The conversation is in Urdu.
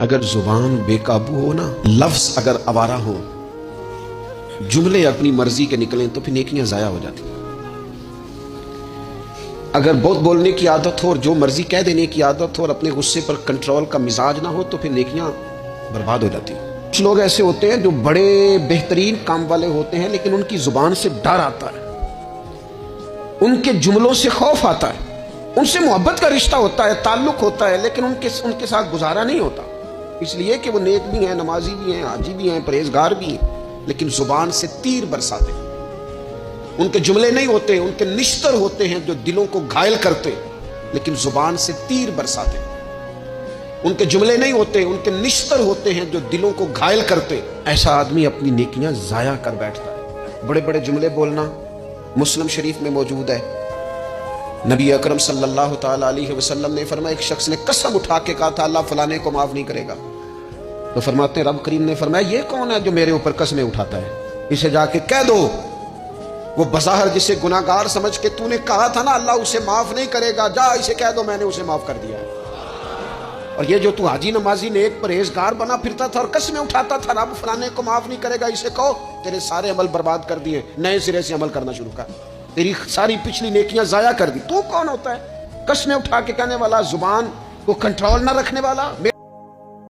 اگر زبان بے قابو ہو نا، لفظ اگر آوارہ ہو، جملے اپنی مرضی کے نکلیں تو پھر نیکیاں ضائع ہو جاتی ہیں۔ اگر بہت بولنے کی عادت ہو اور جو مرضی کہہ دینے کی عادت ہو اور اپنے غصے پر کنٹرول کا مزاج نہ ہو تو پھر نیکیاں برباد ہو جاتی ہیں۔ کچھ لوگ ایسے ہوتے ہیں جو بڑے بہترین کام والے ہوتے ہیں لیکن ان کی زبان سے ڈر آتا ہے، ان کے جملوں سے خوف آتا ہے، ان سے محبت کا رشتہ ہوتا ہے، تعلق ہوتا ہے، لیکن ان کے ساتھ گزارا نہیں ہوتا، اس لیے کہ وہ نیک بھی ہیں، نمازی بھی ہیں، حاجی بھی ہیں، پرہیزگار بھی ہیں، لیکن زبان سے تیر برساتے ہیں۔ ان کے جملے نہیں ہوتے، ان کے نشتر ہوتے ہیں جو دلوں کو گھائل کرتے، لیکن زبان سے تیر برساتے ہیں۔ ان کے جملے نہیں ہوتے، ان کے نشتر ہوتے ہیں جو دلوں کو گھائل کرتے۔ ایسا آدمی اپنی نیکیاں ضائع کر بیٹھتا ہے۔ بڑے بڑے جملے بولنا مسلم شریف میں موجود ہے، نبی اکرم صلی اللہ تعالی علیہ وسلم نے فرمایا، ایک شخص نے قسم اٹھا کے کہا تھا اللہ فلانے کو معاف نہیں کرے گا، تو فرماتے ہیں رب کریم نے فرمایا یہ کون ہے جو میرے اوپر قسمیں اٹھاتا ہے، اسے جا کے کہہ دو، وہ بظاہر جسے گناہگار سمجھ کے تو نے کہا تھا نا اللہ اسے معاف نہیں کرے گا، جا اسے کہہ دو میں نے اسے معاف کر دیا ہے۔ اور یہ جو تو حاجی نمازی نیک پرہیزگار بنا پھرتا تھا اور قسمیں اٹھاتا تھا رب فلانے کو معاف نہیں کرے گا، اسے کہو تیرے سارے عمل برباد کر دیے، نئے سرے سے عمل کرنا شروع کر، تیری ساری پچھلی نیکیاں ضائع کر دی۔ تو کون ہوتا ہے قسمیں اٹھا کے کہنے والا، زبان کو کنٹرول نہ رکھنے والا؟